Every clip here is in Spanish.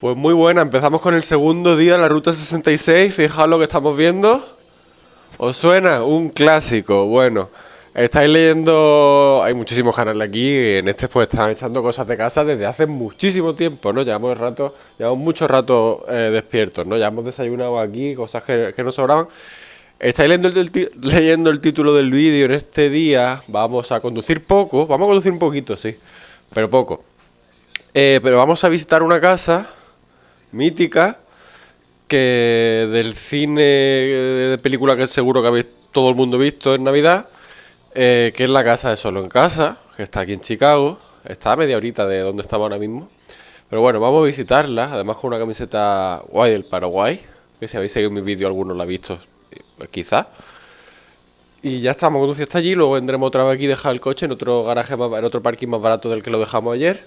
Pues muy buena, empezamos con el segundo día de la Ruta 66, fijaos lo que estamos viendo. ¿Os suena? Un clásico. Bueno, estáis leyendo, hay muchísimos canales aquí, y en este pues están echando cosas de casa desde hace muchísimo tiempo, ¿no? Llevamos mucho rato despiertos, ¿no? Ya hemos desayunado aquí, cosas que nos sobraban. Estáis leyendo el título del vídeo. En este día vamos a conducir poco, vamos a conducir un poquito, sí, pero poco. Pero vamos a visitar una casa mítica que del cine de película que seguro que habéis todo el mundo visto en Navidad, que es la casa de Solo en Casa, que está aquí en Chicago, está a media horita de donde estamos ahora mismo. Pero bueno, vamos a visitarla, además con una camiseta guay del Paraguay, que si habéis seguido mi vídeo algunos la habéis visto, quizás. Y ya estamos conduciendo hasta allí, luego vendremos otra vez aquí a dejar el coche en otro garaje, en otro parking más barato del que lo dejamos ayer.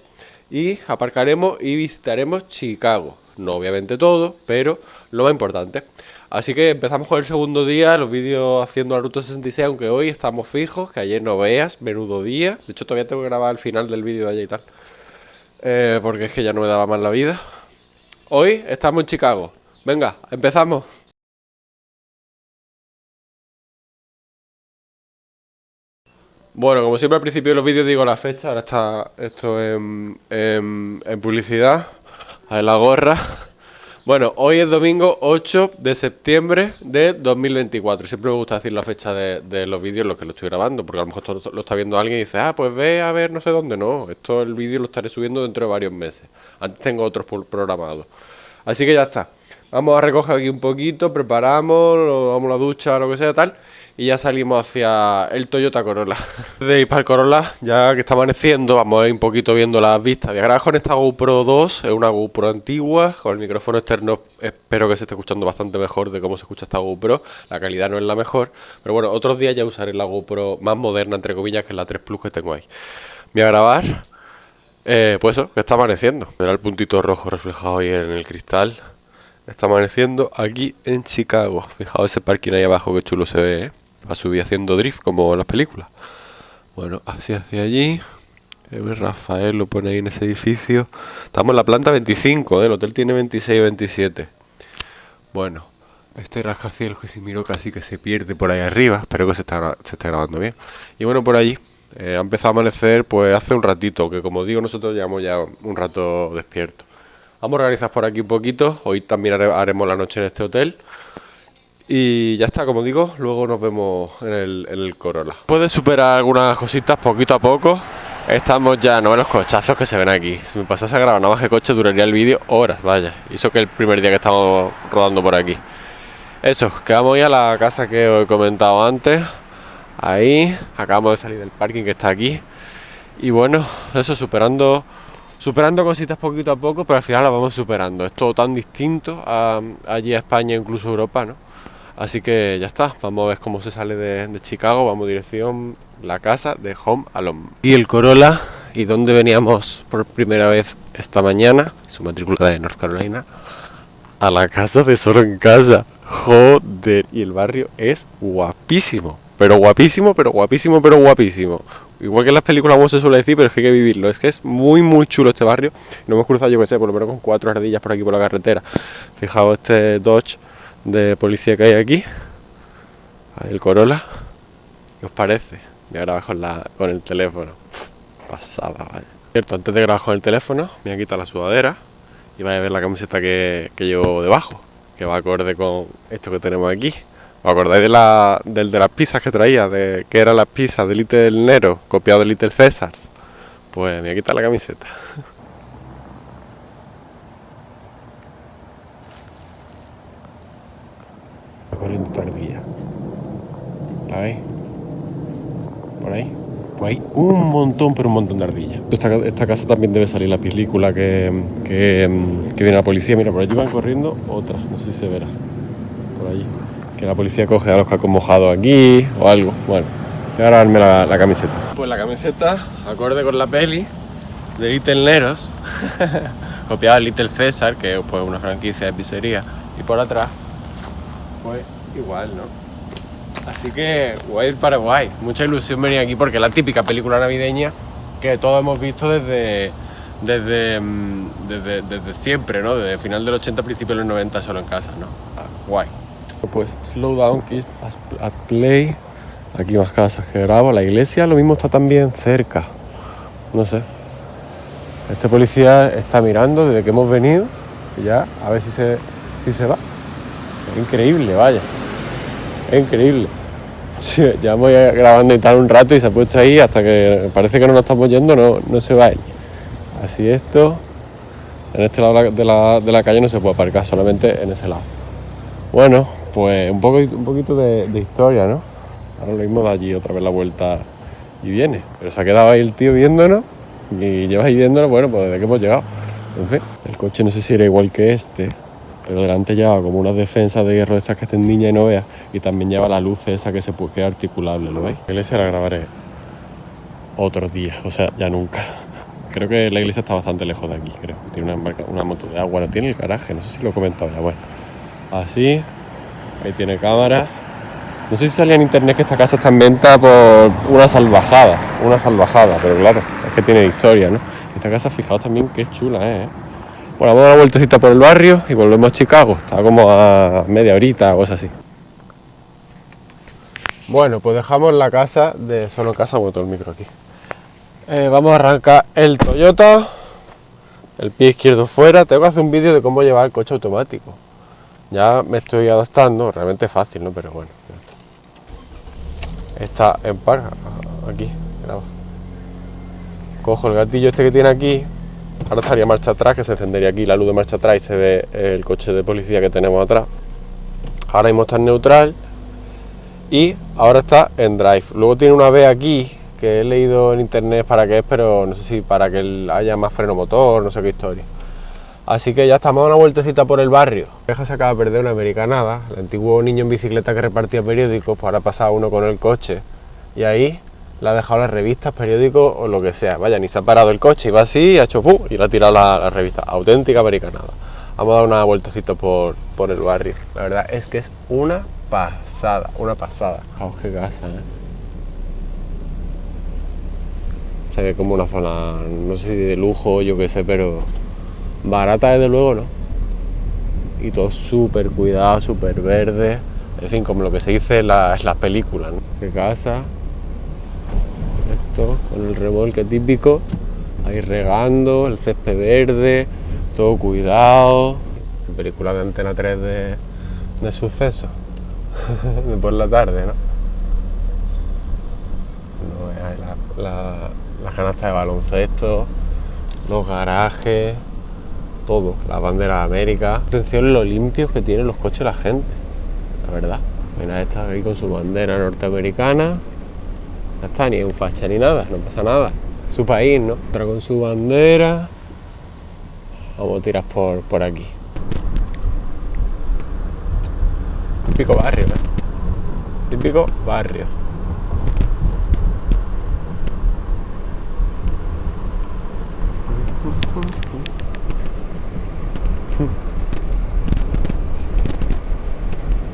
Y aparcaremos y visitaremos Chicago. No obviamente todo, pero lo más importante. Así que empezamos con el segundo día, los vídeos haciendo la Ruta 66, aunque hoy estamos fijos, que ayer no veas, menudo día. De hecho todavía tengo que grabar el final del vídeo de ayer y tal. Porque es que ya no me daba más la vida. Hoy estamos en Chicago. Venga, empezamos. Bueno, como siempre al principio de los vídeos digo la fecha, ahora está esto en publicidad, ahí la gorra. Bueno, hoy es domingo 8 de septiembre de 2024. Siempre me gusta decir la fecha de los vídeos en los que lo estoy grabando, porque a lo mejor esto lo está viendo alguien y dice, pues ve a ver no sé dónde. No, el vídeo lo estaré subiendo dentro de varios meses. Antes tengo otros programados. Así que ya está. Vamos a recoger aquí un poquito, preparamos, nos damos la ducha, lo que sea, tal. Y ya salimos hacia el Toyota Corolla. De ir para el Corolla, ya que está amaneciendo, vamos a ir un poquito viendo las vistas. Voy a grabar con esta GoPro 2, es una GoPro antigua, con el micrófono externo espero que se esté escuchando bastante mejor de cómo se escucha esta GoPro. La calidad no es la mejor, pero bueno, otros días ya usaré la GoPro más moderna, entre comillas, que es la 3 Plus que tengo ahí. Voy a grabar, pues eso, que está amaneciendo. Verá el puntito rojo reflejado ahí en el cristal. Está amaneciendo aquí en Chicago. Fijaos ese parking ahí abajo, que chulo se ve, ¿eh? Va a subir haciendo drift como en las películas. Bueno, así hacia allí. Rafael lo pone ahí en ese edificio. Estamos en la planta 25, ¿eh? El hotel tiene 26 o 27. Bueno, este rascacielos que si miro casi que se pierde por ahí arriba. Espero que se esté grabando bien. Y bueno, por allí ha empezado a amanecer pues hace un ratito, que como digo nosotros llevamos ya un rato despiertos. Vamos a organizar por aquí un poquito. Hoy también haremos la noche en este hotel. Y ya está, como digo, luego nos vemos en el Corolla. Puedes superar algunas cositas poquito a poco. Estamos ya, no ven los cochazos que se ven aquí. Si me pasase a grabar nada más que coche duraría el vídeo horas, vaya. Y eso que es el primer día que estamos rodando por aquí. Eso, que vamos a ir a la casa que os he comentado antes. Ahí, acabamos de salir del parking que está aquí. Y bueno, eso, superando cositas poquito a poco, pero al final las vamos superando. Es todo tan distinto allí a España, incluso a Europa, ¿no? Así que ya está, vamos a ver cómo se sale de Chicago, vamos dirección la casa de Home Alone. Y el Corolla, y donde veníamos por primera vez esta mañana, su matrícula de North Carolina, a la casa de Solo en Casa. Joder, y el barrio es guapísimo, pero guapísimo, pero guapísimo, pero guapísimo. Igual que en las películas como se suele decir, pero es que hay que vivirlo. Es que es muy muy chulo este barrio. No hemos cruzado, yo que sé, por lo menos con 4 ardillas por aquí por la carretera. Fijaos este Dodge de policía que hay aquí. Ahí el Corolla. ¿Qué os parece? Voy a grabar con el teléfono. Pasada, vaya. Cierto, antes de grabar con el teléfono, me voy a quitar la sudadera y vais a ver la camiseta que llevo debajo, que va acorde con esto que tenemos aquí. ¿Os acordáis de las pizzas que traía? Que eran las pizzas de Little Nero, copiado de Little Caesars. Pues me voy a quitar la camiseta. Corriendo esta ardilla. ¿La veis? ¿Por ahí? Pues hay un montón, pero un montón de ardillas. Esta casa también debe salir la película que viene la policía. Mira, por allí van corriendo otras, no sé si se verá. Por allí. Que la policía coge a los cacos mojados aquí o algo. Bueno, voy a grabarme la camiseta. Pues la camiseta, acorde con la peli de Little Neros, copiada de Little César, que es pues una franquicia de pizzería. Y por atrás, pues igual, ¿no? Así que voy a ir Paraguay. Mucha ilusión venir aquí porque es la típica película navideña que todos hemos visto desde desde siempre, ¿no? Desde el final del 80, principio de los 90, solo en casa, ¿no? Guay. Pues slow down, kids, at play. Aquí más casas que grabo. La iglesia lo mismo está también cerca. No sé. Este policía está mirando desde que hemos venido. Y ya, a ver si se va. Es increíble, vaya. Es increíble. Sí, llevamos grabando y tal un rato y se ha puesto ahí hasta que parece que no nos estamos yendo, no se va él. Así esto, en este lado de la calle no se puede aparcar, solamente en ese lado. Bueno, pues un poquito de historia, ¿no? Ahora lo mismo da allí otra vez la vuelta y viene. Pero se ha quedado ahí el tío viéndonos y lleva ahí viéndonos, bueno, pues desde que hemos llegado. En fin, el coche no sé si era igual que este, pero delante lleva como unas defensas de hierro esas que estén niña y no veas, y también lleva la luz esa que es articulable, ¿lo veis? La iglesia la grabaré otro día, o sea, ya nunca. Creo que la iglesia está bastante lejos de aquí, creo. Tiene una moto de agua, no tiene el garaje, no sé si lo he comentado ya, bueno. Así, ahí tiene cámaras. No sé si salía en internet que esta casa está en venta por una salvajada, pero claro, es que tiene historia, ¿no? Esta casa, fijaos también qué chula es, ¿eh? Bueno, vamos a dar una vueltecita por el barrio y volvemos a Chicago. Está como a media horita o cosas así. Bueno, pues dejamos la casa de solo casa, bueno, todo el micro aquí. Vamos a arrancar el Toyota. El pie izquierdo fuera. Tengo que hacer un vídeo de cómo llevar el coche automático. Ya me estoy adaptando, realmente es fácil, ¿no? Pero bueno, está en par, aquí, graba. Cojo el gatillo este que tiene aquí. Ahora estaría marcha atrás, que se encendería aquí la luz de marcha atrás y se ve el coche de policía que tenemos atrás. Ahora mismo está en neutral y ahora está en drive. Luego tiene una B aquí que he leído en internet para qué es, pero no sé si para que haya más freno motor, no sé qué historia. Así que ya estamos a una vueltecita por el barrio. Deja se acaba de perder una americanada, el antiguo niño en bicicleta que repartía periódicos, pues ahora ha pasado uno con el coche y ahí le ha dejado las revistas, periódicos o lo que sea. Vaya, ni se ha parado el coche, iba así, ha hecho fu y le ha tirado la revista. Auténtica americanada. Vamos a dar una vueltecita por el barrio. La verdad es que es una pasada, una pasada. Fijaos qué casa, Se ve como una zona, no sé si de lujo, yo qué sé, pero barata desde luego, ¿no? Y todo súper cuidado, súper verde. En fin, como lo que se dice en las películas, ¿no? Qué casa. Esto, con el remolque típico, ahí regando, el césped verde, todo cuidado. Película de Antena 3 de suceso, de por la tarde, ¿no? Las canastas de baloncesto, los garajes, todo, las banderas de América. Atención lo limpios que tienen los coches la gente, la verdad. Mira, esta aquí con su bandera norteamericana. Ya está, ni un facha ni nada, no pasa nada. Su país, ¿no? Pero con su bandera. Vamos a tirar por aquí. Típico barrio, Típico barrio.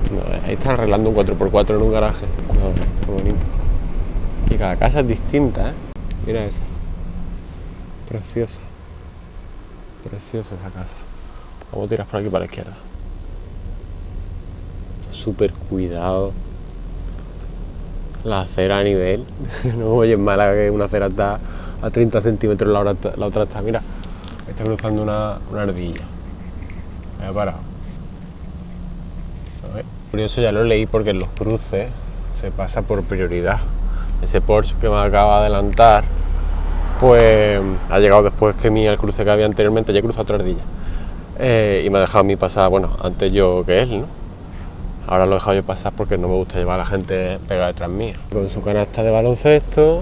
No, ahí están arreglando un 4x4 en un garaje. No, qué bonito. Y cada casa es distinta, Mira esa. Preciosa. Preciosa esa casa. Vamos a tirar por aquí para la izquierda. Súper cuidado. La acera a nivel. No oye en Málaga que una acera está a 30 centímetros, la otra está, mira. Está cruzando una ardilla. Me ha parado. Curioso, ya lo leí porque en los cruces se pasa por prioridad. Ese Porsche que me acaba de adelantar, pues ha llegado después que mí al cruce que había anteriormente, ya he cruzado otra ardilla. Y me ha dejado a mí pasar, bueno, antes yo que él, ¿no? Ahora lo he dejado yo pasar porque no me gusta llevar a la gente pegada detrás mía. Con su canasta de baloncesto,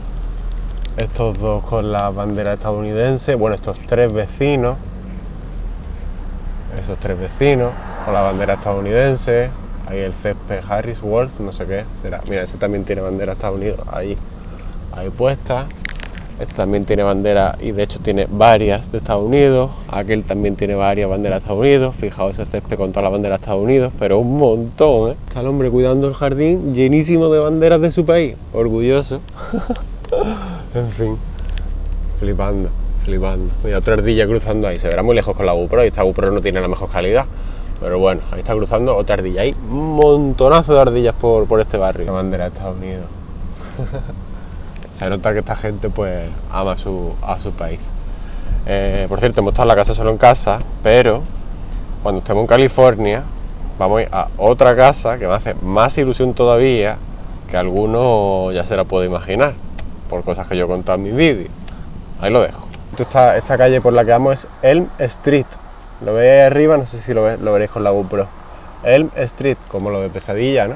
estos dos con la bandera estadounidense, bueno, estos tres vecinos, con la bandera estadounidense. Ahí el césped Harris Worth, no sé qué será. Mira, ese también tiene bandera de Estados Unidos ahí puesta. Este también tiene bandera y de hecho tiene varias de Estados Unidos. Aquel también tiene varias banderas de Estados Unidos. Fijaos ese césped con todas las banderas de Estados Unidos, pero un montón, Está el hombre cuidando el jardín llenísimo de banderas de su país. Orgulloso. En fin, flipando. flipando. Mira, otra ardilla cruzando ahí, se verá muy lejos con la GoPro y esta GoPro no tiene la mejor calidad. Pero bueno, ahí está cruzando otra ardilla. Hay un montonazo de ardillas por este barrio. La bandera de Estados Unidos. Se nota que esta gente pues ama a su país. Por cierto, hemos estado en la casa solo en casa, pero cuando estemos en California vamos a ir a otra casa que me hace más ilusión todavía, que alguno ya se la puede imaginar, por cosas que yo he contado en mi vídeo. Ahí lo dejo. Esta calle por la que vamos es Elm Street. Lo veis ahí arriba, no sé si lo veréis con la GoPro. Elm Street, como lo de Pesadilla, ¿no?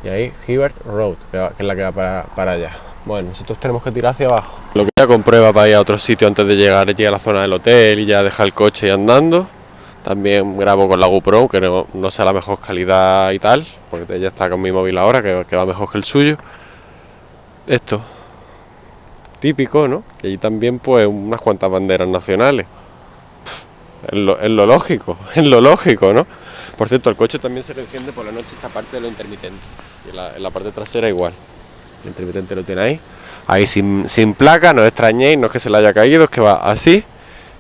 Y ahí Hibbert Road, que es la que va para allá. Bueno, nosotros tenemos que tirar hacia abajo. Lo que ya comprueba para ir a otro sitio antes de llegar a la zona del hotel y ya dejar el coche y andando. También grabo con la GoPro, que no sea la mejor calidad y tal, porque ya está con mi móvil ahora, que va mejor que el suyo. Esto, típico, ¿no? Y allí también pues unas cuantas banderas nacionales. Es lo lógico, ¿no? Por cierto, el coche también se le enciende por la noche esta parte de lo intermitente. Y en la parte trasera igual. El intermitente lo tiene ahí. Ahí sin placa, no os extrañéis, no es que se le haya caído, es que va así.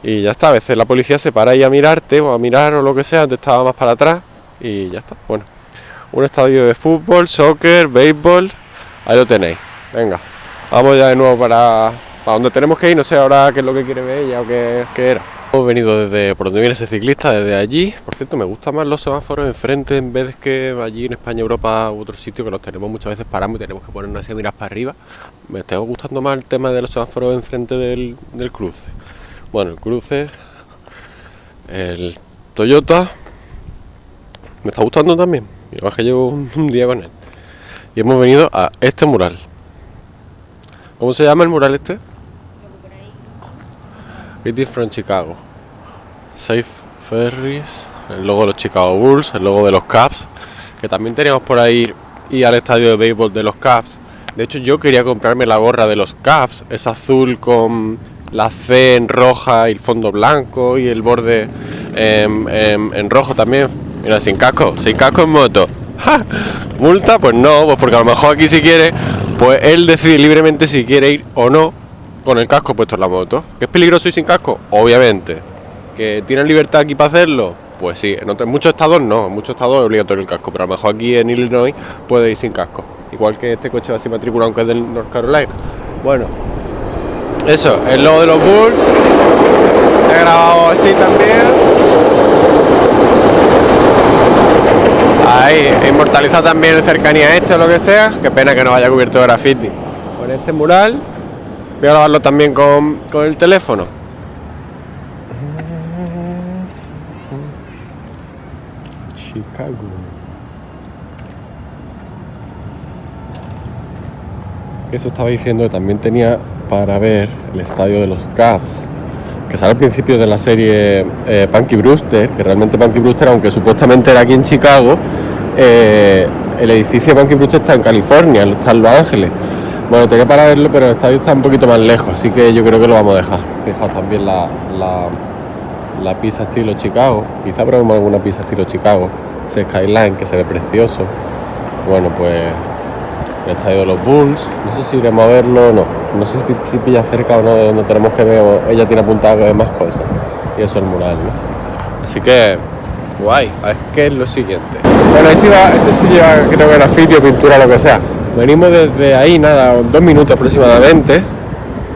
Y ya está, a veces la policía se para ahí a mirarte o a mirar o lo que sea, antes estaba más para atrás y ya está. Bueno, un estadio de fútbol, soccer, béisbol, ahí lo tenéis. Venga, vamos ya de nuevo para donde tenemos que ir, no sé ahora qué es lo que quiere ver ella o qué era. Hemos venido desde por donde viene ese ciclista, desde allí. Por cierto, me gustan más los semáforos enfrente en vez de que allí en España, Europa u otro sitio que los tenemos muchas veces paramos y tenemos que ponernos así a mirar para arriba. Me está gustando más el tema de los semáforos enfrente del cruce. Bueno, el cruce, el Toyota, me está gustando también. Y además que llevo un día con él. Y hemos venido a este mural. ¿Cómo se llama el mural este? Greetings from Chicago. Safe Ferries, el logo de los Chicago Bulls, el logo de los Cubs, que también teníamos por ahí y al estadio de béisbol de los Cubs. De hecho, yo quería comprarme la gorra de los Cubs, es azul con la C en roja y el fondo blanco y el borde en rojo también. Mira, sin casco en moto. ¡Ja! ¿Multa? Pues no, pues porque a lo mejor aquí si quiere, pues él decide libremente si quiere ir o no con el casco puesto en la moto. ¿Que es peligroso ir sin casco? Obviamente. ¿Que tienen libertad aquí para hacerlo? Pues sí, en muchos estados no, en muchos estados es obligatorio el casco, pero a lo mejor aquí en Illinois puede ir sin casco. Igual que este coche va sin matrícula aunque es del North Carolina. Bueno, eso, el logo de los Bulls. He grabado así también. Ahí, inmortalizado también en cercanía a este o lo que sea. Qué pena que no vaya cubierto de graffiti. Con este mural. Voy a grabarlo también con el teléfono. Chicago. Eso estaba diciendo que también tenía para ver el estadio de los Cubs, que sale al principio de la serie Punky Brewster, que realmente Punky Brewster, aunque supuestamente era aquí en Chicago, el edificio de Punky Brewster está en California, está en Los Ángeles. Bueno, tenía para verlo, pero el estadio está un poquito más lejos, así que yo creo que lo vamos a dejar. Fijaos también la pizza estilo Chicago. Quizá probemos alguna pizza estilo Chicago. Ese skyline que se ve precioso. Bueno, pues el estadio de los Bulls. No sé si iremos a verlo o no. No sé si pilla cerca o no de donde tenemos que ver. Ella tiene apuntado que ve más cosas. Y eso es el mural, ¿no? Así que, guay. A ver qué es lo siguiente. Bueno, ese sí lleva, creo que graffiti o pintura, lo que sea. Venimos desde ahí, nada, 2 minutos aproximadamente.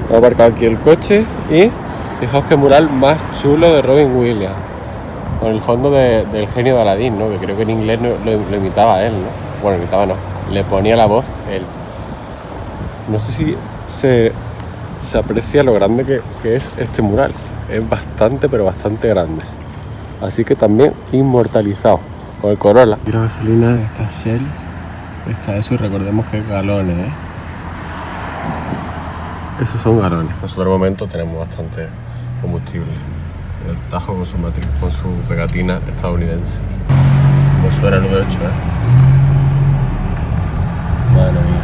Hemos aparcado aquí el coche y fijaos qué mural más chulo de Robin Williams. Con el fondo del genio de Aladdin, ¿no? Que creo que en inglés lo imitaba él, ¿no? Bueno, imitaba no, le ponía la voz él. No sé si se aprecia lo grande que es este mural. Es bastante, pero bastante grande. Así que también inmortalizado con el Corolla. Y la gasolina, esta Shell. Está eso y recordemos que es galones, ¿eh? Esos son galones. En otro momento tenemos bastante combustible. El Tajo con su pegatina estadounidense. Como suena el V8, ¿eh? Madre mía.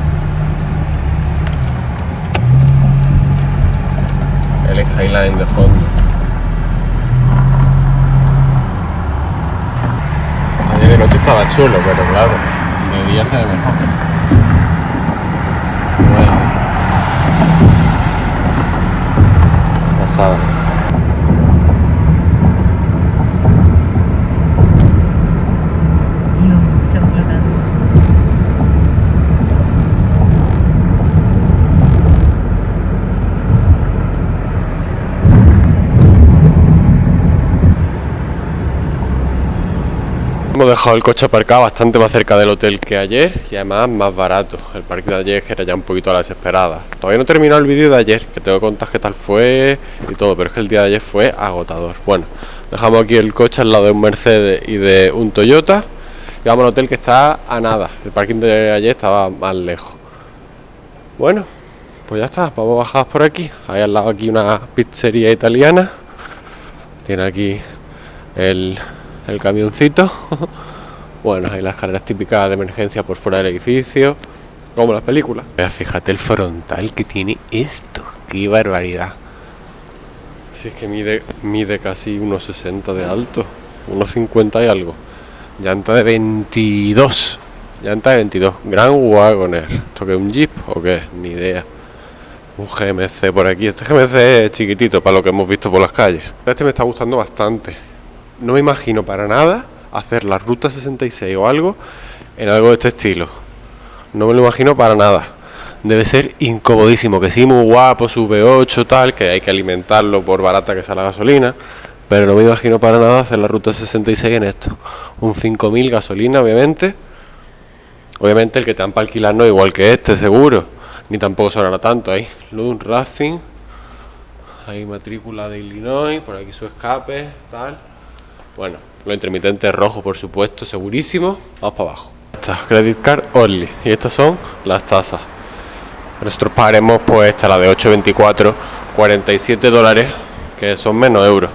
El skyline de fondo. Ayer de noche estaba chulo, pero claro, de día se ve mejor. Bueno. pasada. Dios, estamos flotando. Hemos dejado el coche aparcado bastante más cerca del hotel que ayer y además más barato. El parque de ayer que era ya un poquito a la desesperada. Todavía no he terminado el vídeo de ayer, que tengo que contar qué tal fue y todo, pero es que el día de ayer fue agotador. Bueno, dejamos aquí el coche al lado de un Mercedes y de un Toyota y vamos al hotel que está a nada. El parking de ayer estaba más lejos. Bueno, pues ya está, vamos a bajar por aquí. Hay al lado aquí una pizzería italiana. Tiene aquí el camioncito. Bueno, hay las carreras típicas de emergencia por fuera del edificio, como las películas. Fíjate el frontal que tiene esto, qué barbaridad. Si es que mide casi 1,60 de alto, 1,50 y algo. Llanta de 22, Gran Wagoner. ¿Esto qué es, un Jeep o qué? Ni idea. Un GMC por aquí. Este GMC es chiquitito para lo que hemos visto por las calles. Este me está gustando bastante. No me imagino para nada hacer la ruta 66 o algo en algo de este estilo. No me lo imagino para nada. Debe ser incomodísimo, que sí, muy guapo, su V8 tal, que hay que alimentarlo por barata que sea la gasolina, pero no me imagino para nada hacer la ruta 66 en esto. Un 5000 gasolina, obviamente. Obviamente el que te dan para alquilar no es igual que este, seguro. Ni tampoco sonará tanto ahí. Ludum Racing. Hay matrícula de Illinois, por aquí su escape, tal. Bueno, los intermitentes rojos, por supuesto, segurísimo. Vamos para abajo. Esta credit card only. Y estas son las tasas. Nosotros pagaremos pues esta, la de 8,24, $47, que son menos euros.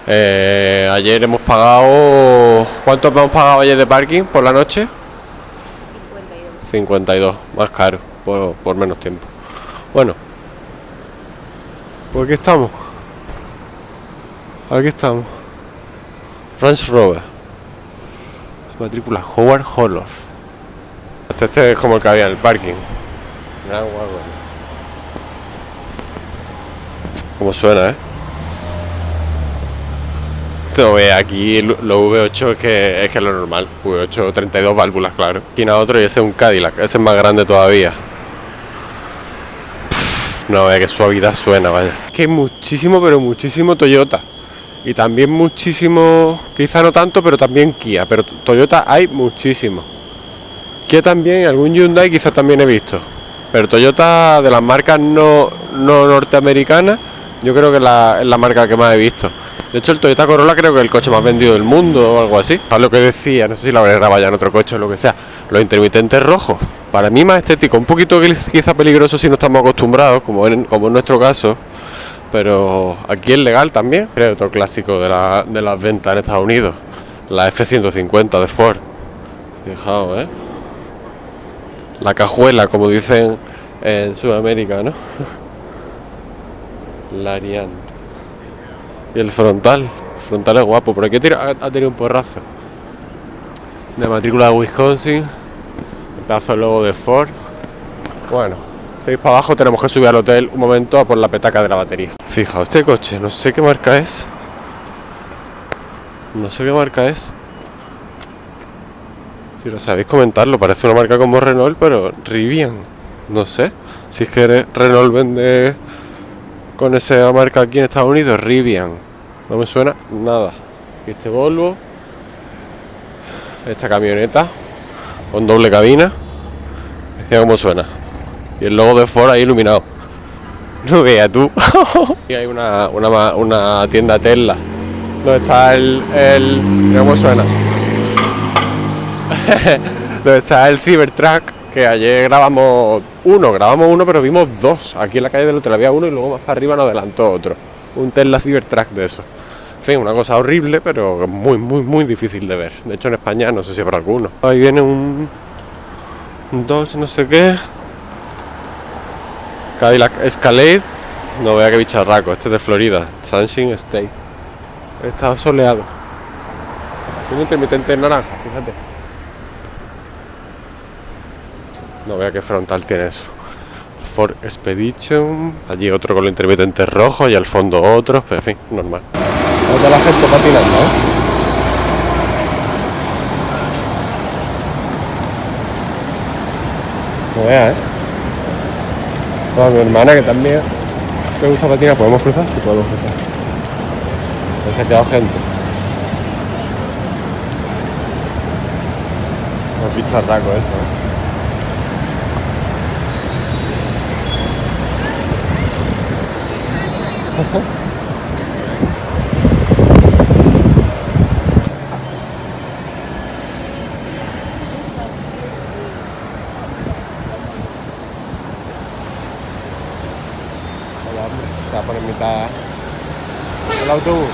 Ayer hemos pagado... ¿Cuánto hemos pagado ayer de parking por la noche? 52, más caro, por menos tiempo. Bueno, pues aquí estamos. Aquí estamos. Range Rover. Matrícula Howard Holof. Este es como el que había en el parking. Gran Wagon. Como suena, Esto ve aquí los V8 es que es lo normal. V8, 32 válvulas, claro. Tiene otro y ese es un Cadillac. Ese es más grande todavía. No, vea qué suavidad suena, vaya. Que muchísimo, pero muchísimo Toyota. Y también muchísimo, quizá no tanto, pero también Kia. Pero Toyota hay muchísimo. Kia también, algún Hyundai quizás también he visto. Pero Toyota, de las marcas no norteamericanas, yo creo que es la marca que más he visto. De hecho, el Toyota Corolla creo que es el coche más vendido del mundo o algo así. A lo que decía, no sé si lo habré grabado ya en otro coche o lo que sea. Los intermitentes rojos, para mí más estético. Un poquito quizá peligroso si no estamos acostumbrados, como en nuestro caso. Pero aquí es legal también. Creo otro clásico de las ventas en Estados Unidos, la F-150 de Ford. Fijaos, la cajuela, como dicen en Sudamérica, ¿no? La Ariante. Y el frontal es guapo. Por aquí ha tenido un porrazo. De matrícula de Wisconsin. El pedazo de logo de Ford. Bueno, 6 para abajo, tenemos que subir al hotel un momento a por la petaca de la batería. Fijaos, este coche, no sé qué marca es. Si lo sabéis, comentarlo. Parece una marca como Renault, pero Rivian. No sé. Si es que Renault vende con esa marca aquí en Estados Unidos, Rivian. No me suena nada. Y este Volvo. Esta camioneta con doble cabina. Mira cómo suena. Y el logo de Ford ahí iluminado. No veas tú. Y hay una tienda Tesla. Donde está mira cómo suena. Donde está el Cybertruck. Que ayer grabamos uno, pero vimos dos. Aquí en la calle del hotel había uno y luego más para arriba nos adelantó otro. Un Tesla Cybertruck de eso. En fin, una cosa horrible, pero muy, muy, muy difícil de ver. De hecho, en España no sé si habrá alguno. Ahí viene un Dodge no sé qué. Cadillac Escalade. No vea qué bicharraco. Este es de Florida. Sunshine State. Está soleado. Tiene intermitente naranja, fíjate. No vea qué frontal tiene eso. Ford Expedition. Allí otro con los intermitentes rojos y al fondo otros, pero en fin, normal. Otra la gente patinando, No veas, Toda mi hermana que también me gusta patinar. ¿Podemos cruzar? Sí, podemos cruzar. Ya se ha quedado gente. Los bichos arracos eso, Hola, hombre. Se va a poner en mitad el autobús.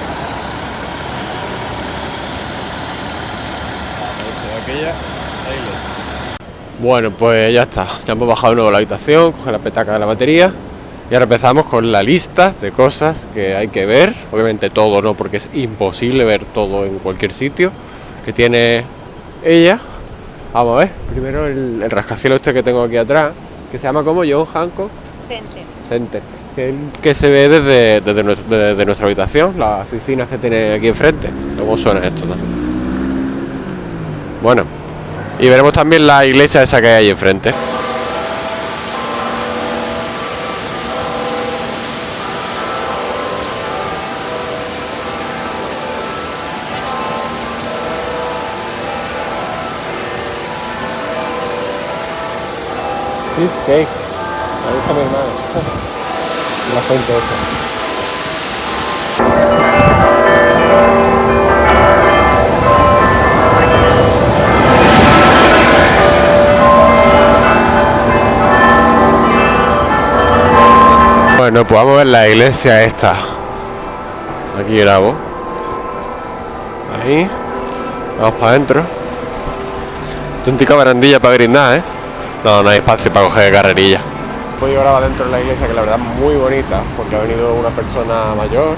Aquella, la iglesia. Bueno, pues ya está. Ya hemos bajado de nuevo a la habitación, coge la petaca de la batería. Y ahora empezamos con la lista de cosas que hay que ver. Obviamente todo no, porque es imposible ver todo en cualquier sitio que tiene ella. Vamos a ver. Primero el rascacielos este que tengo aquí atrás, que se llama como John Hancock Center. Que se ve desde nuestra habitación, las oficinas que tiene aquí enfrente. ¿Cómo suena esto también? Bueno, y veremos también la iglesia esa que hay ahí enfrente. Cheesecake, me gusta mi hermano. La gente esa. Bueno, pues vamos a ver la iglesia esta. Aquí grabo. Ahí. Vamos para adentro. Auténtica barandilla para brindar, No hay espacio para coger carrerilla. He podido grabar dentro de la iglesia, que la verdad es muy bonita, porque ha venido una persona mayor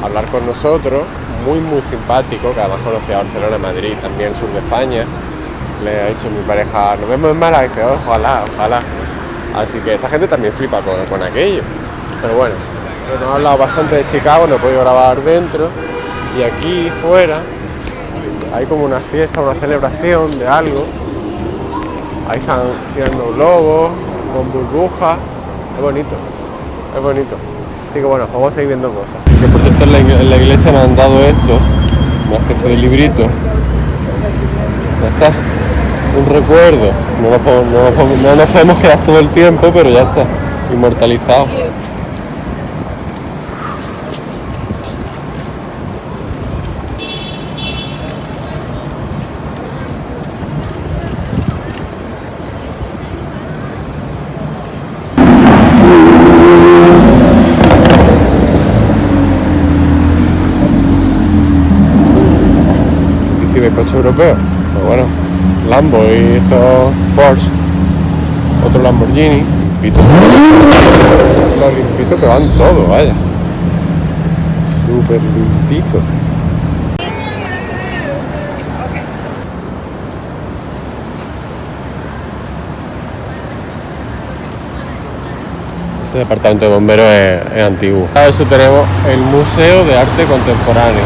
a hablar con nosotros, muy simpático, que además conocía Barcelona, Madrid, también el sur de España. Le ha dicho a mi pareja, nos vemos en Málaga, y que ojalá. Así que esta gente también flipa con aquello. Pero bueno, nos ha hablado bastante de Chicago, no he podido grabar dentro. Y aquí fuera hay como una fiesta, una celebración de algo. Ahí están tirando globos, con burbujas. Es bonito. Así que bueno, vamos a seguir viendo cosas. Que por cierto en la iglesia nos han dado esto, una especie de librito. Ya está, un recuerdo. No nos podemos quedar todo el tiempo, pero ya está, inmortalizado. De coche europeo, pero bueno, Lambo y estos Porsche, otro Lamborghini, limpito, que van todos, vaya, súper limpito. Ese departamento de bomberos es antiguo. A eso tenemos el Museo de Arte Contemporáneo.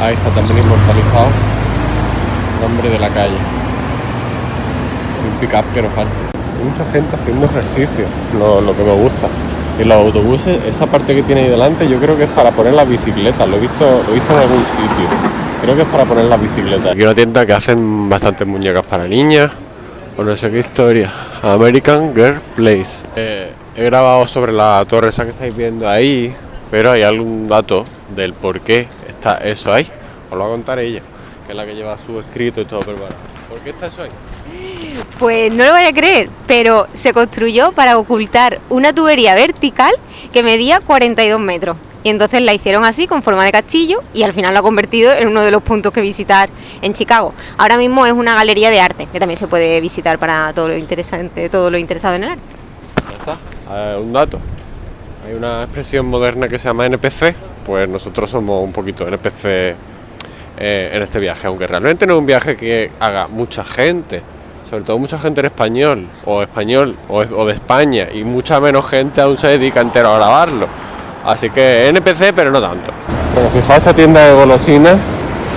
Ahí está también inmortalizado el nombre de la calle. Un pick-up que nos falta. Hay mucha gente haciendo ejercicio, lo que me gusta. Y los autobuses, esa parte que tiene ahí delante, yo creo que es para poner las bicicletas. Lo he visto en algún sitio. Creo que es para poner las bicicletas. Aquí una tienda que hacen bastantes muñecas para niñas. O no sé qué historia. American Girl Place. He grabado sobre la torre esa que estáis viendo ahí, pero hay algún dato del por qué está eso ahí. Os lo va a contar ella, que es la que lleva su escrito y todo preparado. ¿Por qué está eso ahí? Pues no lo vaya a creer, pero se construyó para ocultar una tubería vertical que medía 42 metros. Y entonces la hicieron así, con forma de castillo, y al final lo ha convertido en uno de los puntos que visitar en Chicago. Ahora mismo es una galería de arte, que también se puede visitar para todo lo interesado en el arte. Ya está, un dato. Hay una expresión moderna que se llama NPC, pues nosotros somos un poquito NPC en este viaje, aunque realmente no es un viaje que haga mucha gente, sobre todo mucha gente en español, o de España, y mucha menos gente aún se dedica entero a grabarlo. Así que NPC, pero no tanto. Bueno, fijaos esta tienda de golosinas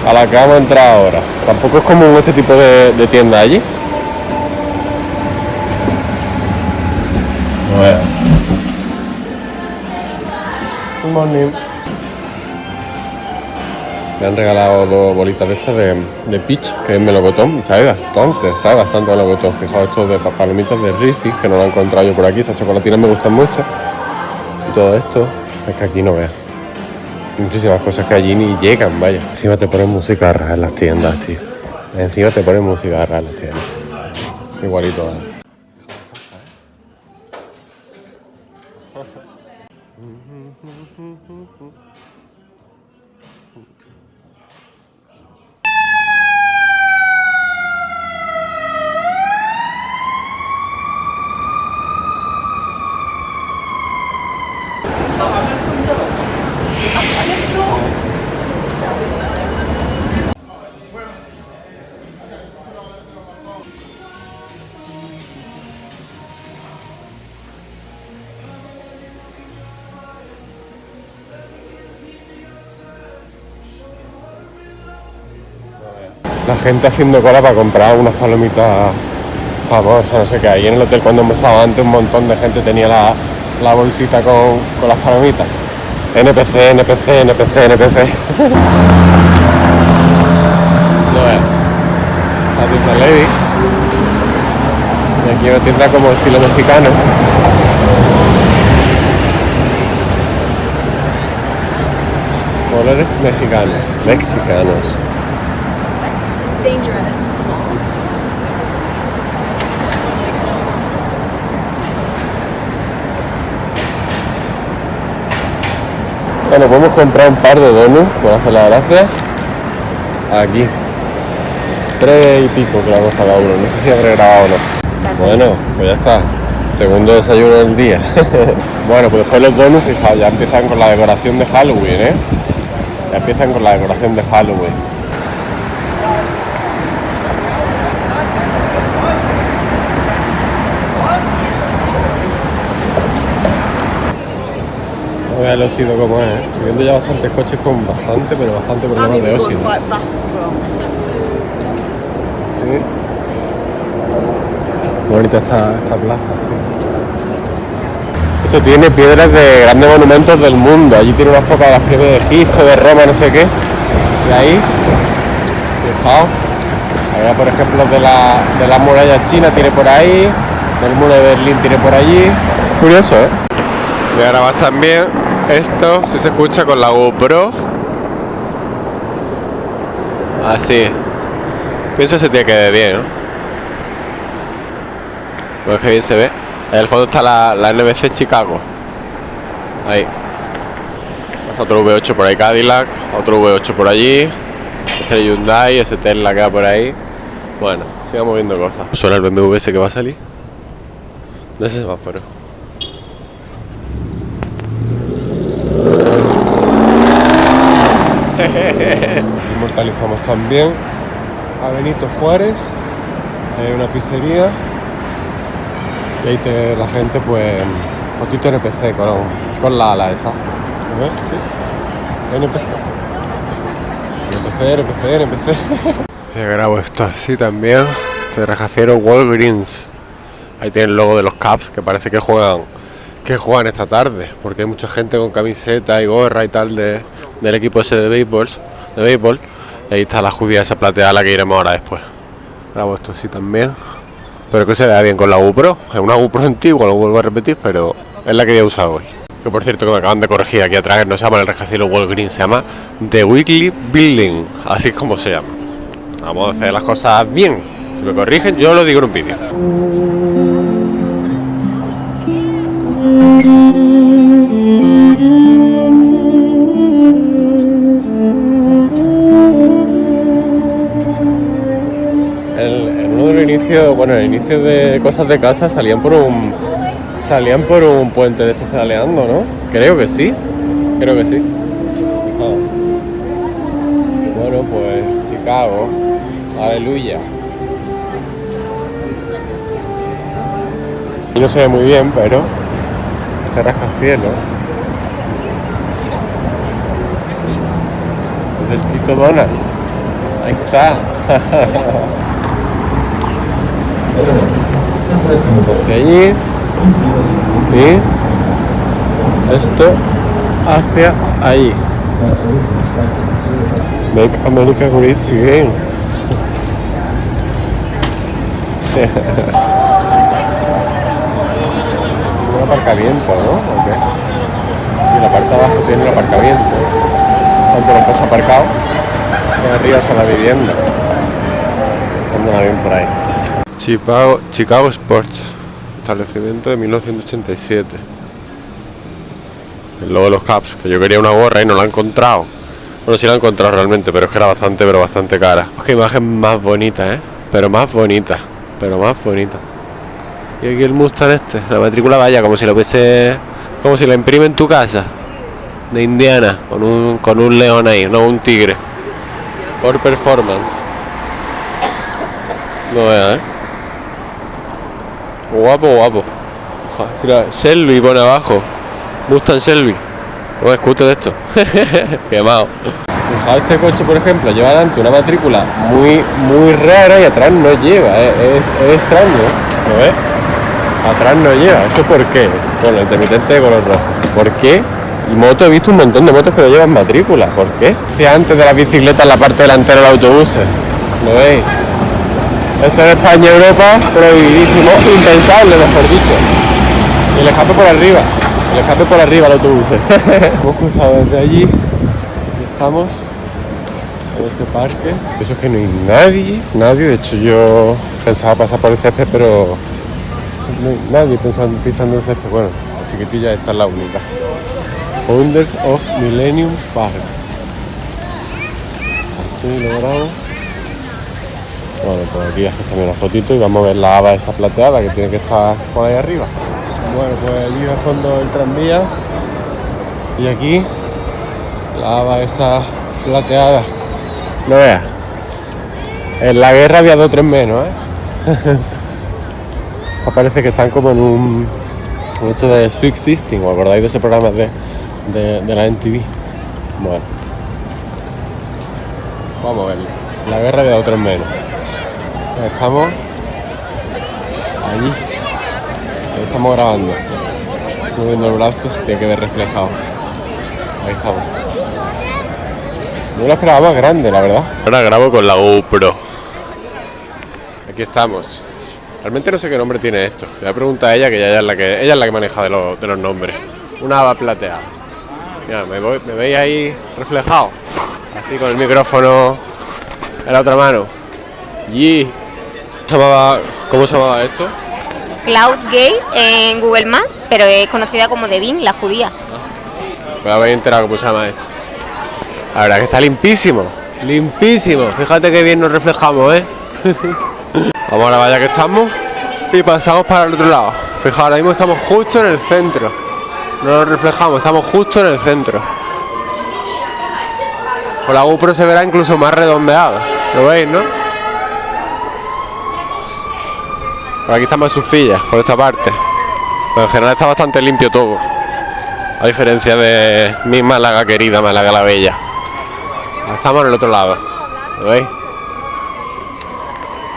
a la que vamos a entrar ahora. Tampoco es común este tipo de tienda allí. Bueno. Good morning. Me han regalado 2 bolitas de estas de peach, que es melocotón, y sabe bastante melocotón. Fijaos, estos de palomitas de Reese's, que no lo he encontrado yo por aquí. Esas chocolatinas me gustan mucho. Y todo esto, es que aquí no veas. Muchísimas cosas que allí ni llegan, vaya. Encima te ponen música rara en las tiendas, tío. Encima te ponen música rara en las tiendas. Igualito, ¿eh? La gente haciendo cola para comprar unas palomitas famosas, no sé qué. Ahí en el hotel cuando hemos estado antes un montón de gente tenía la bolsita con las palomitas. NPC. No es. La tienda Lady. Y aquí una tienda como estilo mexicano. Colores mexicanos. Dangerous. Bueno, podemos comprar un par de donuts, por hacer la gracia. Aquí. 3 y pico que le ha costado cada uno. No sé si habré grabado o no. Bueno, pues ya está. Segundo desayuno del día. Bueno, pues después los donuts, fijaos, ya empiezan con la decoración de Halloween, ¿eh? Ya empiezan con la decoración de Halloween. El óxido como es, estoy viendo ya bastantes coches con bastante problemas de óxido. Sí. Muy bonita esta plaza, sí. Esto tiene piedras de grandes monumentos del mundo. Allí tiene unas pocas de las piedras de Egipto, de Roma, no sé qué. Y ahí, fijaos, ahora por ejemplo de la muralla china tiene por ahí, del muro de Berlín tiene por allí. Curioso, ¿eh? Voy a grabar también esto, si se escucha con la GoPro. Así. Pienso que se tiene que ver bien, ¿no? Pues que bien se ve. Ahí al fondo está la NBC Chicago. Ahí. Pasa otro V8 por ahí Cadillac, otro V8 por allí. Este es Hyundai, ese Tesla queda por ahí. Bueno, sigamos viendo cosas. Suena el BMW ese que va a salir de ese semáforo. Inmortalizamos también a Benito Juárez. Hay una pizzería y ahí la gente pues fotito NPC con la ala esa. A ver, sí. NPC. Yo grabo esto así también. Este rajacero Walgreens. Ahí tiene el logo de los Caps que parece que juegan esta tarde, porque hay mucha gente con camiseta y gorra y tal del equipo ese de béisbol. Y ahí está la judía esa plateada a la que iremos ahora después. Grabo esto así también. Pero que se vea bien con la GoPro. Es una GoPro antigua, lo vuelvo a repetir, pero es la que voy a usar hoy. Que por cierto que me acaban de corregir aquí atrás, no se llama el rascacielos Walgreens, se llama The Weekly Building. Así es como se llama. Vamos a hacer las cosas bien. Si me corrigen, yo lo digo en un vídeo. El inicio de cosas de casa salían por un puente de estos pedaleando, ¿no? Creo que sí. Bueno, pues Chicago, aleluya. Y no se ve muy bien, pero este rascacielos es del Tito Donald. Ahí está. Hacia allí y esto hacia allí. Make America Great Again. Un aparcamiento, ¿no? ¿O qué? Sí, la parte de abajo tiene el aparcamiento. Tanto los coches aparcados. Y arriba son la vivienda. Anda bien por ahí. Chicago Sports, establecimiento de 1987. El logo de los Cubs, que yo quería una gorra y no la he encontrado. Bueno, sí la he encontrado realmente, pero es que era bastante cara. Qué imagen más bonita, pero más bonita. Y aquí el Mustang la matrícula vaya, como si la imprime en tu casa. De Indiana, con un león ahí, no un tigre. Por performance. No veas, Guapo. Joder, Shelby pone abajo. Mustang Shelby. No escute de esto. Quemado. Fijaos, este coche, por ejemplo, lleva adelante una matrícula muy rara y atrás no lleva. Es extraño. ¿Lo ves? Atrás no lleva. ¿Eso por qué es? Bueno, el intermitente de color rojo. ¿Por qué? Y moto, he visto un montón de motos que no llevan matrícula. ¿Por qué? Antes de las bicicletas en la parte delantera de los autobuses. ¿Lo veis? Eso en España y Europa, prohibidísimo, impensable, mejor dicho. Y el escape por arriba al autobús. Hemos cruzado desde allí y estamos en este parque. Eso es que no hay nadie. De hecho, yo pensaba pasar por el césped, pero no hay nadie pisando el césped. Bueno, la chiquitilla esta es la única. Founders of Millennium Park. Así logramos. Bueno, pues aquí haces también una fotito y vamos a ver la haba esa plateada que tiene que estar por ahí arriba. Bueno, pues allí al fondo el tranvía y aquí la haba esa plateada. No veas, en la guerra había 2 o 3 menos, Parece que están como en un hecho de Sweet Existing, ¿os acordáis de ese programa de la MTV? Bueno, vamos a verlo. En la guerra había 2 o 3 menos. Estamos allí. Ahí estamos grabando. Moviendo el brazo, se tiene que ver reflejado. Ahí estamos. No lo esperaba más grande, la verdad. Ahora grabo con la GoPro. Aquí estamos. Realmente no sé qué nombre tiene esto. Le voy a preguntar a ella, que ella es la que maneja de los nombres. Una haba plateada. Mira, me veis ahí reflejado. Así con el micrófono en la otra mano. Y ¿cómo se llamaba esto? Cloud Gate en Google Maps, pero es conocida como Devin, la judía. Pues habéis enterado cómo se llama esto. La verdad que está limpísimo. Fíjate qué bien nos reflejamos, Vamos a la valla que estamos y pasamos para el otro lado. Fijaos, ahora mismo estamos justo en el centro. No nos reflejamos, estamos justo en el centro. Con la GoPro se verá incluso más redondeado. ¿Lo veis, no? Por aquí están más sucillas, por esta parte. Pero en general está bastante limpio todo. A diferencia de mi Málaga querida, Málaga la Bella. Estamos en el otro lado. ¿Lo veis?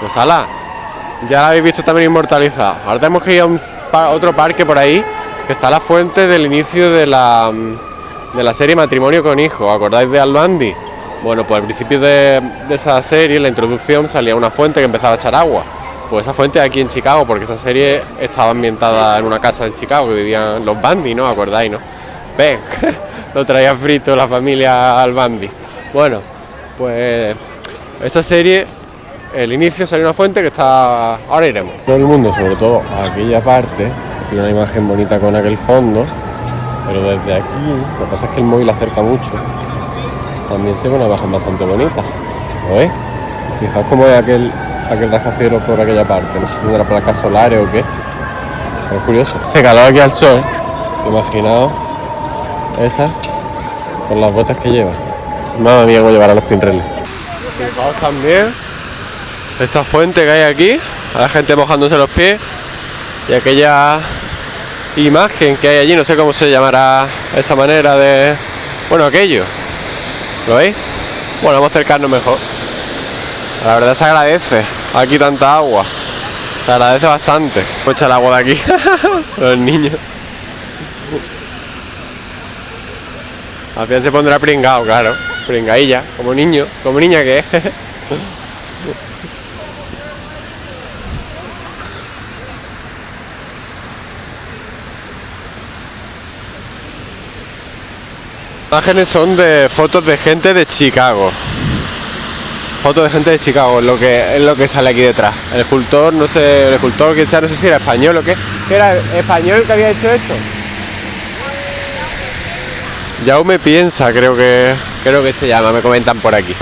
Pues ala, ya la habéis visto también inmortalizada. Ahora tenemos que ir a otro parque por ahí, que está la fuente del inicio de la serie Matrimonio con Hijos. ¿Acordáis de Al Bundy? Bueno, pues al principio de esa serie, en la introducción, salía una fuente que empezaba a echar agua. Pues esa fuente aquí en Chicago, porque esa serie estaba ambientada en una casa en Chicago que vivían los Bundy, ¿no? ¿Acordáis, no? Ven, lo traía frito la familia Al Bundy. Bueno, pues esa serie, el inicio salió una fuente que está... Ahora iremos. Todo el mundo, sobre todo aquella parte, tiene una imagen bonita con aquel fondo, pero desde aquí, lo que pasa es que el móvil acerca mucho, también se ve una imagen bastante bonita. ¿Lo veis? Fijaos cómo es aquel rascacielos por aquella parte, no sé si tendrá placas solares o qué. Es curioso. Hace calor aquí al sol, imaginaos esa con las botas que lleva. Madre mía, cómo llevar a los pinreles. Fijaos también esta fuente que hay aquí, a la gente mojándose los pies. Y aquella imagen que hay allí, no sé cómo se llamará esa manera de... Bueno, aquello. ¿Lo veis? Bueno, vamos a acercarnos mejor. La verdad se agradece aquí tanta agua. Se agradece bastante. Voy a echar el agua de aquí. Los niños. Al final se pondrá pringao, claro. Pringailla, como niño, como niña que es. Imágenes son de fotos de gente de Chicago. Fotos de gente de Chicago, es lo que sale aquí detrás. El escultor, no sé, el escultor que sea, no sé si era español o qué. ¿Qué era español el que había hecho esto? Jaume Piensa, creo que se llama, me comentan por aquí.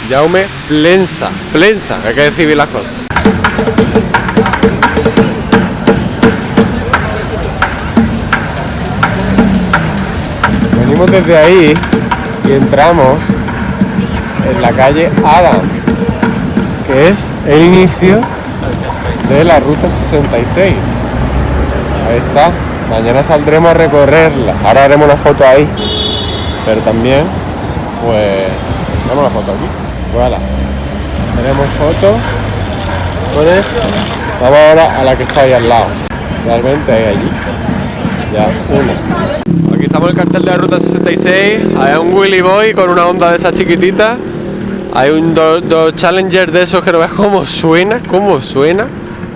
Jaume Plensa, hay que decir bien las cosas. Venimos desde ahí y entramos en la calle Adams, que es el inicio de la ruta 66. Ahí está. Mañana saldremos a recorrerla. Ahora haremos una foto ahí. Pero también, pues, damos la foto aquí. Voilà. Tenemos foto con esto. Vamos ahora a la que está ahí al lado. Realmente hay allí. Ya, una. Aquí estamos en el cartel de la ruta 66. Hay un Willy Boy con una Honda de esas chiquititas. Hay un dos Challenger de esos que no veas cómo suena.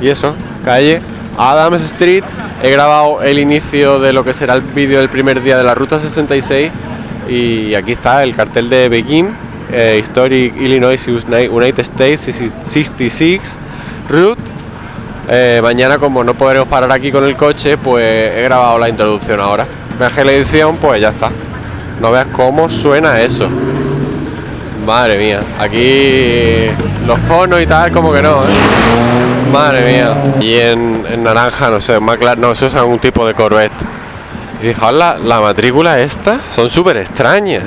Y eso, calle Adams Street. He grabado el inicio de lo que será el vídeo del primer día de la ruta 66 y aquí está el cartel de Begin, Historic Illinois United States 66 Route. Mañana, como no podremos parar aquí con el coche, pues he grabado la introducción ahora. Bajé la edición, pues ya está. No veas cómo suena eso. Madre mía, aquí los fonos y tal, como que no, ¿eh? Madre mía. Y en naranja, no sé, más claro, no, eso es algún tipo de Corvette. Y fijaos la matrícula esta, son súper extrañas.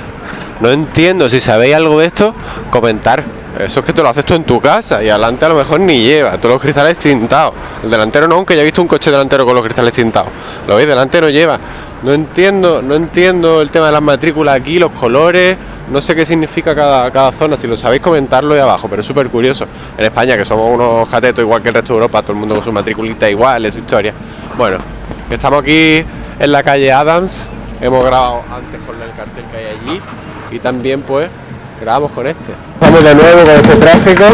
No entiendo, si sabéis algo de esto, comentar. Eso es que te lo haces tú en tu casa y adelante a lo mejor ni lleva, todos los cristales tintados. El delantero no, aunque ya he visto un coche delantero con los cristales tintados. Lo veis, delante no lleva. No entiendo el tema de las matrículas aquí, los colores. No sé qué significa cada zona, si lo sabéis comentarlo ahí abajo, pero es súper curioso. En España, que somos unos catetos igual que el resto de Europa, todo el mundo con su matriculita igual, es su historia. Bueno, estamos aquí en la calle Adams, hemos grabado antes con el cartel que hay allí y también pues grabamos con este. Estamos de nuevo con este tráfico,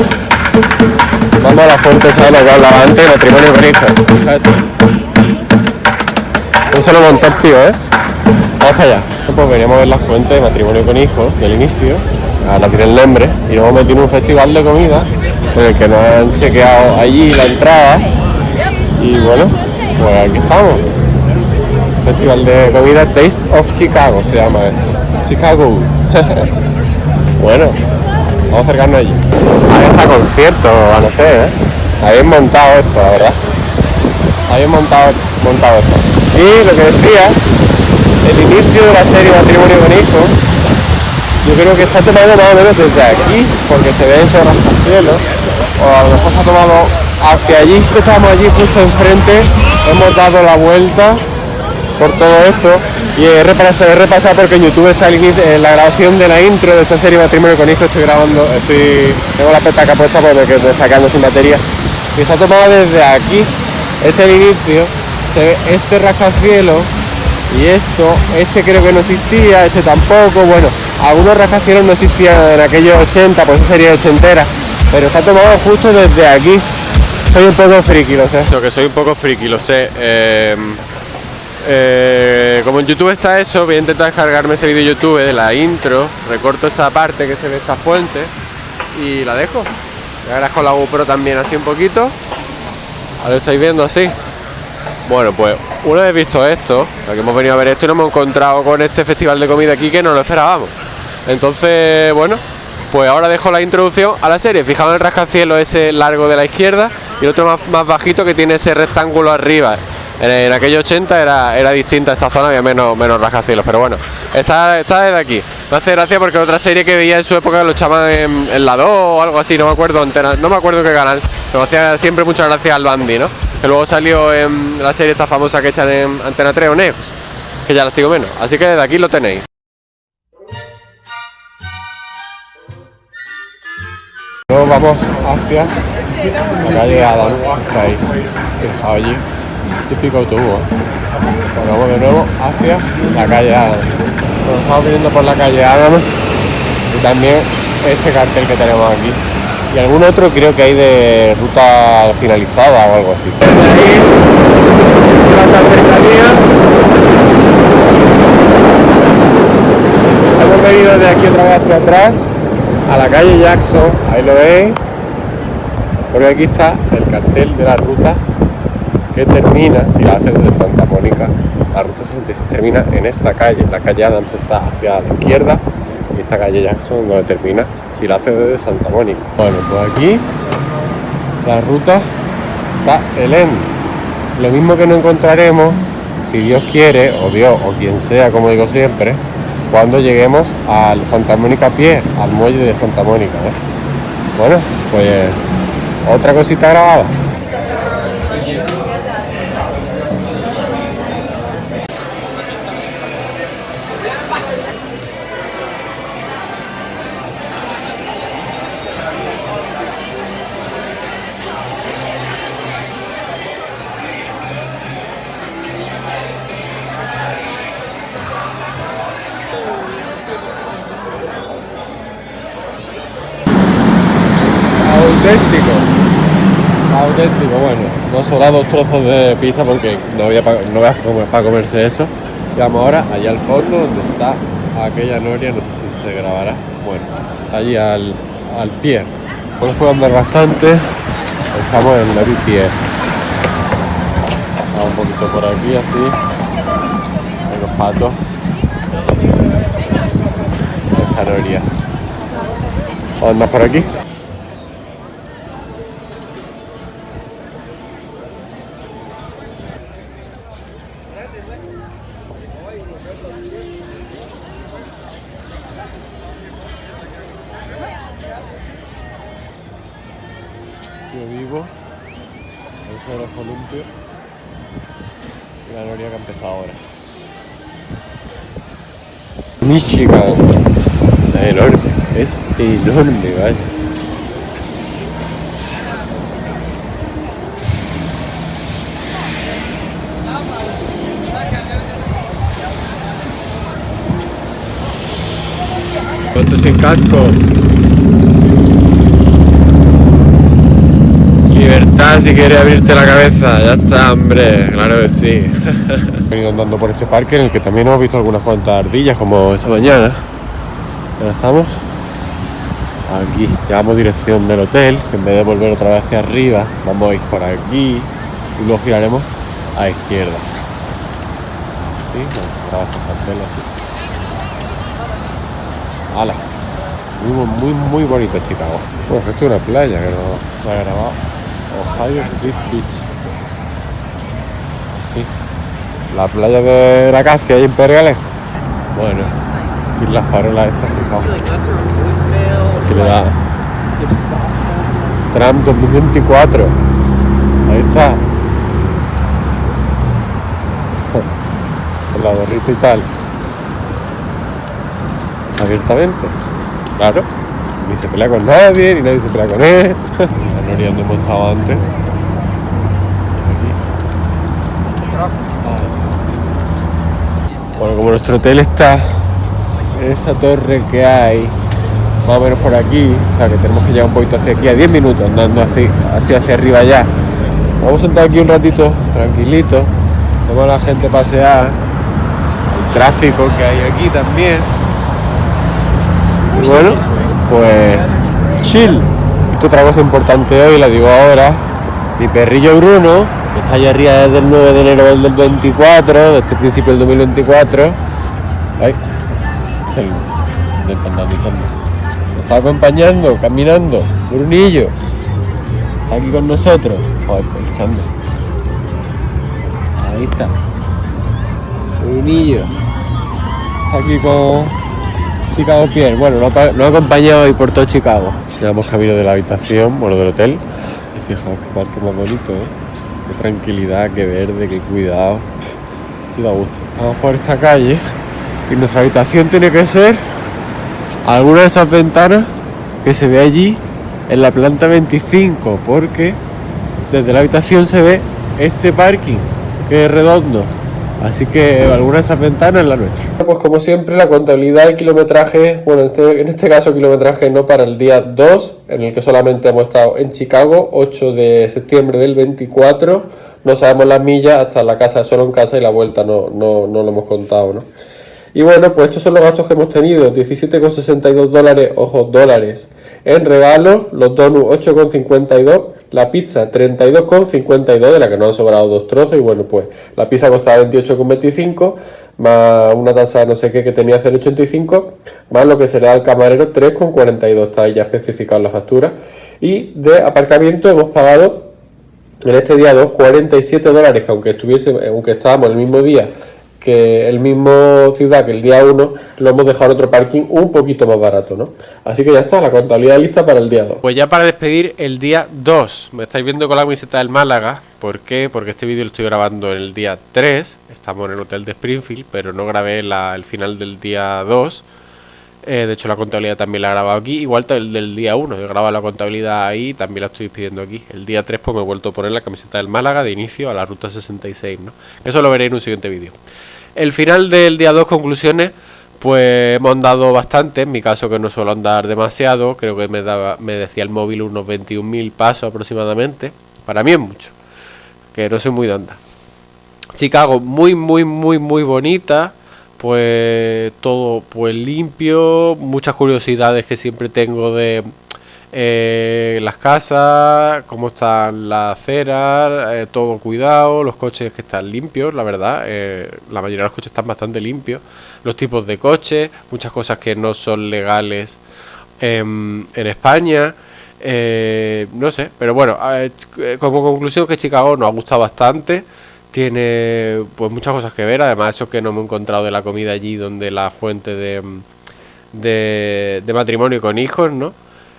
vamos a la fuente esa de lo que hablaba antes, matrimonio con hijos. Fíjate. Un solo montón, tío, Vamos para allá. Pues veníamos a ver la fuente de matrimonio con hijos del inicio. Ahora tiene el nombre. Y nos hemos metido en un festival de comida en el que nos han chequeado allí la entrada. Y bueno, pues aquí estamos. Festival de comida Taste of Chicago se llama esto. Chicago. Bueno, vamos a acercarnos allí. Ahí está concierto, a no ser, Habéis montado esto, la verdad. Habéis montado esto. Y lo que decía, el inicio de la serie Matrimonio con Hijos, yo creo que está tomado más o menos desde aquí, porque se ve esos rascacielos, o a lo mejor se ha tomado hacia allí, que estamos allí justo enfrente, hemos dado la vuelta por todo esto, y he repasado porque en YouTube está la grabación de la intro de esa serie Matrimonio con Hijos, tengo la pestaca puesta porque me quedo sacando sin batería, y está tomado desde aquí, este es el inicio, se ve este rascacielos, y este creo que no existía, este tampoco, bueno, algunos rascacielos no existían en aquellos 80, pues eso sería ochentera, pero está tomado justo desde aquí. Soy un poco friki, lo sé. Lo que soy un poco friki, lo sé. Como en YouTube está eso, voy a intentar descargarme ese vídeo de YouTube de la intro, recorto esa parte que se ve esta fuente y la dejo. Y ahora con la GoPro también así un poquito. Ahora lo estáis viendo así. Bueno, pues una vez visto esto, que hemos venido a ver esto y nos hemos encontrado con este festival de comida aquí que no lo esperábamos. Entonces, bueno, pues ahora dejo la introducción a la serie. Fijaos en el rascacielos ese largo de la izquierda y el otro más bajito que tiene ese rectángulo arriba. En aquellos 80 era distinta esta zona, había menos rascacielos, pero bueno, está desde aquí. Me hace gracia porque otra serie que veía en su época lo echaban en la 2 o algo así, no me acuerdo qué canal, pero me hacía siempre mucha gracia al Bambi, ¿no? que luego salió en la serie esta famosa que echan en Antena 3 o Neox, que ya la sigo menos. Así que desde aquí lo tenéis. Luego vamos hacia la calle Adams, que ahí, allí, típico autobús. Bueno, vamos de nuevo hacia la calle Adams. Nos estamos viniendo por la calle Adams y también este cartel que tenemos aquí. Y algún otro creo que hay de ruta finalizada o algo así. Ahí, la cercanía. Hemos venido de aquí otra vez hacia atrás a la calle Jackson, ahí lo veis, porque aquí está el cartel de la ruta que termina, si la haces desde Santa Mónica, la ruta 66 termina en esta calle, la calle Adams está hacia la izquierda y esta calle Jackson donde termina, si la haces desde Santa Mónica. Bueno, pues aquí la ruta está Helen, lo mismo que no encontraremos, si Dios quiere, o Dios, o quien sea, como digo siempre, cuando lleguemos al Santa Mónica Pier, al muelle de Santa Mónica, ¿eh? Bueno, pues otra cosita grabada. Auténtico, bueno, nos sobra 2 trozos de pizza porque no había para comerse eso. Y vamos ahora allá al fondo donde está aquella noria, no sé si se grabará, bueno, allí al pie. Podemos poder andar bastante, estamos en la pier. Vamos un poquito por aquí así, en los patos. Esa noria. Vamos a andar por aquí. Yo vivo, eso de los columpios y la noria que ha empezado ahora. Michigan, es enorme, vaya. ¿Cuánto sin casco? Libertad si quieres abrirte la cabeza, ya está, hombre, claro que sí. He venido andando por este parque en el que también hemos visto algunas cuantas ardillas, como esta mañana. Ya estamos aquí, llevamos dirección del hotel, que en vez de volver otra vez hacia arriba, vamos a ir por aquí y luego giraremos a izquierda. ¿Sí? Bueno, ¡hala! Muy bonito Chicago. Bueno, esto es una playa que no la he grabado. Ohio Street Beach. Sí. La playa de la Acacia ahí en Pergales. Bueno, aquí las farolas estas, fijaos. Si le da Trump 2024. Ahí está. Con la gorrita y tal. Abiertamente. Claro. Ni se pelea con nadie, ni nadie se pelea con él. La noria donde hemos estado antes. Aquí. Bueno, como nuestro hotel está en esa torre que hay, más o menos por aquí, o sea que tenemos que llegar un poquito hacia aquí, a 10 minutos andando así hacia arriba ya. Vamos a sentar aquí un ratito, tranquilito, vemos a la gente pasear, el tráfico que hay aquí también. Y bueno, pues chill. Esto otra cosa importante hoy, la digo ahora. Mi perrillo Bruno, que está allá arriba desde el 9 de enero del 24, de este principio del 2024. Ay, nos está acompañando, caminando. Brunillo, está aquí con nosotros. Joder, echando. Ahí está. Brunillo. Está aquí con Chicago Pier. Bueno, nos ha acompañado hoy por todo Chicago. Llevamos camino de la habitación, bueno, del hotel. Y fijaos qué parque más bonito, ¿eh? Qué tranquilidad, qué verde, qué cuidado. Sí da gusto. Vamos por esta calle y nuestra habitación tiene que ser alguna de esas ventanas que se ve allí en la planta 25, porque desde la habitación se ve este parking que es redondo. Así que alguna de esas ventanas es la nuestra. Pues como siempre, la contabilidad y kilometraje, bueno, en este caso kilometraje no para el día 2, en el que solamente hemos estado en Chicago, 8 de septiembre del 24, no sabemos las millas hasta la casa, solo en casa, y la vuelta no lo hemos contado, ¿no? Y bueno, pues estos son los gastos que hemos tenido: $17,62, ojo, dólares, en regalo, los donuts 8,52, la pizza 32,52, de la que nos han sobrado 2 trozos, y bueno, pues la pizza costaba 28,25, más una tasa no sé qué que tenía 0,85, más lo que se le da al camarero 3,42, está ahí ya especificado en la factura. Y de aparcamiento hemos pagado en este día $47, que aunque estábamos el mismo día que el mismo ciudad que el día 1, lo hemos dejado en otro parking un poquito más barato, ¿no? Así que ya está, la contabilidad lista para el día 2. Pues ya para despedir el día 2, me estáis viendo con la camiseta del Málaga. ¿Por qué? Porque este vídeo lo estoy grabando en el día 3, estamos en el hotel de Springfield, pero no grabé el final del día 2. De hecho, la contabilidad también la he grabado aquí, igual el del día 1, he grabado la contabilidad ahí, también la estoy pidiendo aquí. El día 3 pues me he vuelto a poner la camiseta del Málaga de inicio a la ruta 66, ¿no? Eso lo veréis en un siguiente vídeo. El final del día 2, conclusiones, pues hemos andado bastante, en mi caso que no suelo andar demasiado, creo que me decía el móvil unos 21.000 pasos aproximadamente, para mí es mucho, que no soy muy de andar. Chicago, muy bonita, pues todo pues limpio, muchas curiosidades que siempre tengo de las casas, cómo están las aceras, todo cuidado, los coches que están limpios, la verdad, la mayoría de los coches están bastante limpios, los tipos de coches, muchas cosas que no son legales en España, no sé, pero bueno, como conclusión que Chicago nos ha gustado bastante. Tiene pues muchas cosas que ver, además eso que no me he encontrado de la comida allí, donde la fuente de matrimonio con hijos, ¿no?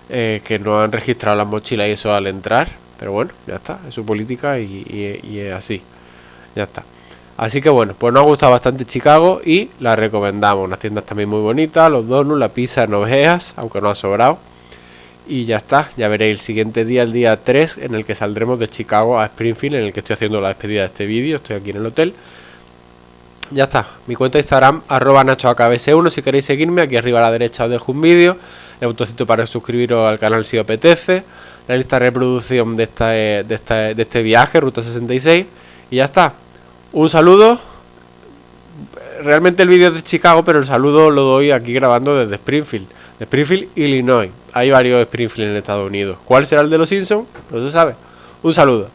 Que no han registrado las mochilas y eso al entrar, pero bueno, ya está, es su política y es así, ya está. Así que bueno, pues nos ha gustado bastante Chicago y la recomendamos, unas tiendas también muy bonitas, los donuts, la pizza no veas, aunque no ha sobrado. Y ya está, ya veréis el siguiente día, el día 3, en el que saldremos de Chicago a Springfield, en el que estoy haciendo la despedida de este vídeo, estoy aquí en el hotel. Ya está, mi cuenta de Instagram, @NachoAKBS1, si queréis seguirme, aquí arriba a la derecha os dejo un vídeo, el botoncito para suscribiros al canal si os apetece, la lista de reproducción de este viaje, Ruta 66, y ya está. Un saludo, realmente el vídeo es de Chicago, pero el saludo lo doy aquí grabando desde Springfield, Illinois. Hay varios Springfield en Estados Unidos. ¿Cuál será el de los Simpsons? No se sabe. Un saludo.